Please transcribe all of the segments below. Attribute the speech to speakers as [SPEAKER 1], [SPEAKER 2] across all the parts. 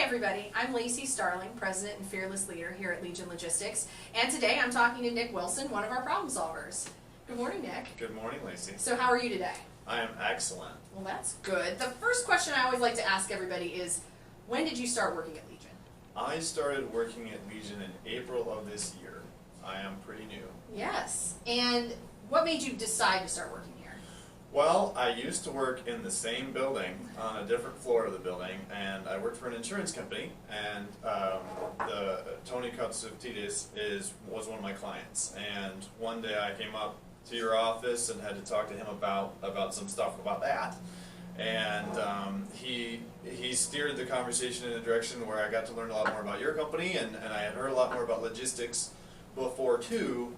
[SPEAKER 1] everybody, I'm Lacey Starling, President and Fearless Leader here at Legion Logistics, and today I'm talking to Nick Wilson, one of our problem solvers. Good morning, Nick.
[SPEAKER 2] Good morning, Lacey.
[SPEAKER 1] So how are you today?
[SPEAKER 2] I am excellent.
[SPEAKER 1] Well, that's good. The first question I always like to ask everybody is, when did you start working at Legion?
[SPEAKER 2] I started working at Legion in April of this year. I am pretty new.
[SPEAKER 1] Yes, and what made you decide to start working here?
[SPEAKER 2] Well, I used to work in the same building on a different floor of the building, and I worked for an insurance company, and Tony Katsutidis was one of my clients. And one day I came up to your office and had to talk to him about some stuff about that. And he steered the conversation in a direction where I got to learn a lot more about your company, and I had heard a lot more about logistics before too,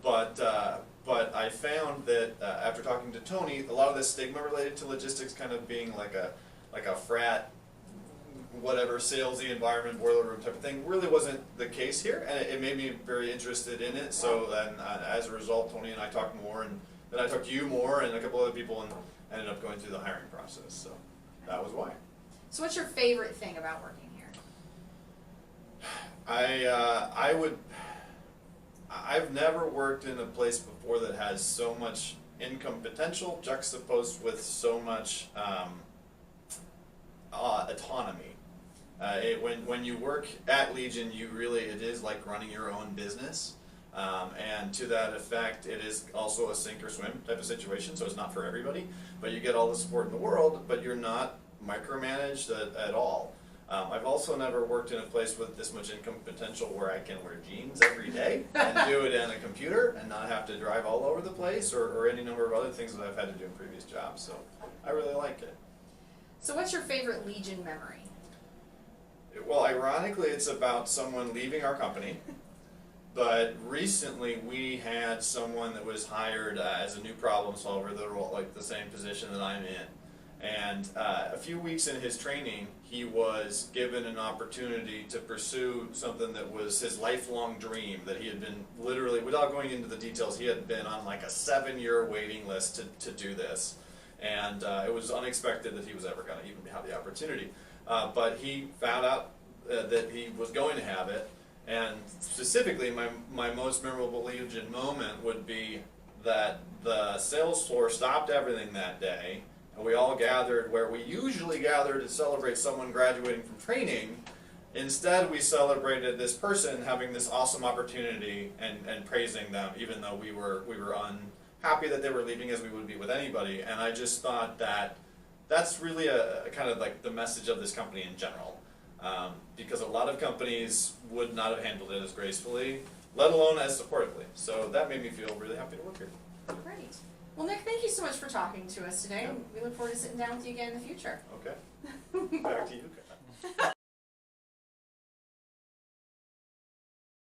[SPEAKER 2] but I found that after talking to Tony, a lot of the stigma related to logistics kind of being like a frat, whatever, salesy environment, boiler room type of thing, really wasn't the case here, and it made me very interested in it. So then, as a result, Tony and I talked more, and then I talked to you more, and a couple other people, and ended up going through the hiring process. So that was why.
[SPEAKER 1] So what's your favorite thing about working here?
[SPEAKER 2] I've never worked in a place before that has so much income potential juxtaposed with so much autonomy. When you work at Legion, it is like running your own business, and to that effect, it is also a sink or swim type of situation. So it's not for everybody, but you get all the support in the world, but you're not micromanaged at all. I've also never worked in a place with this much income potential where I can wear jeans every day and do it on a computer and not have to drive all over the place or any number of other things that I've had to do in previous jobs. So I really like it.
[SPEAKER 1] So what's your favorite Legion memory?
[SPEAKER 2] Well, ironically, it's about someone leaving our company. But recently we had someone that was hired as a new problem solver, like the same position that I'm in. And a few weeks in his training, he was given an opportunity to pursue something that was his lifelong dream, that he had been literally, without going into the details, he had been on like a 7-year waiting list to do this. And it was unexpected that he was ever going to even have the opportunity. But he found out that he was going to have it. And specifically, my most memorable Legion moment would be that the sales floor stopped everything that day, and we all gathered where we usually gather to celebrate someone graduating from training. Instead, we celebrated this person having this awesome opportunity and praising them, even though we were unhappy that they were leaving, as we would be with anybody. And I just thought that that's really a kind of like the message of this company in general. Because a lot of companies would not have handled it as gracefully, let alone as supportively. So that made me feel really happy to work here.
[SPEAKER 1] Great. Well, Nick, thank you so much for talking to us today.
[SPEAKER 2] Yeah.
[SPEAKER 1] We look forward to sitting down with you again in the future.
[SPEAKER 2] Okay. Back to you guys.